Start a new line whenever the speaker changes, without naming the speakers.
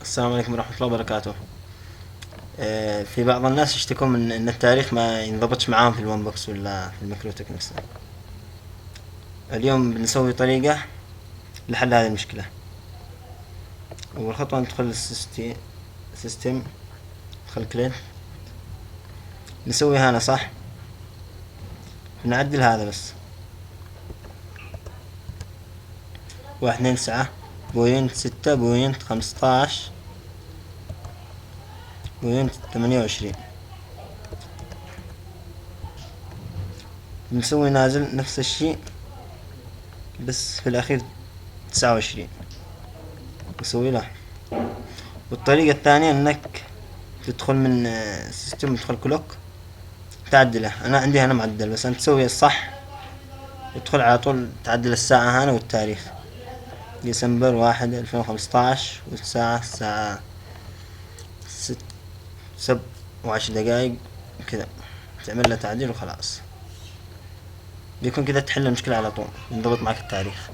السلام عليكم ورحمة الله وبركاته. في بعض الناس يشتكون من ان التاريخ ما ينضبطش معاهم في الون بوكس ولا في الميكرو تكنكس. اليوم بنسوي طريقة لحل هذه المشكلة. اول خطوة ندخل سيستم، ندخل كلين، نسوي هنا صح، نعدل هذا بس 1.9.15.28. نسوي نازل نفس الشي بس في الاخير 29 نسوي له. والطريقة الثانية انك تدخل من سيستم، تدخل كلوك تعدله. انا عندي هنا معدل، بس انت تسوي الصح وتدخل على طول تعدل الساعة هنا والتاريخ ديسمبر 1/2015 الساعة 7:10 كذا، تعمل له تعديل وخلاص، بيكون كذا تحل المشكلة على طول، ينضبط معك التاريخ.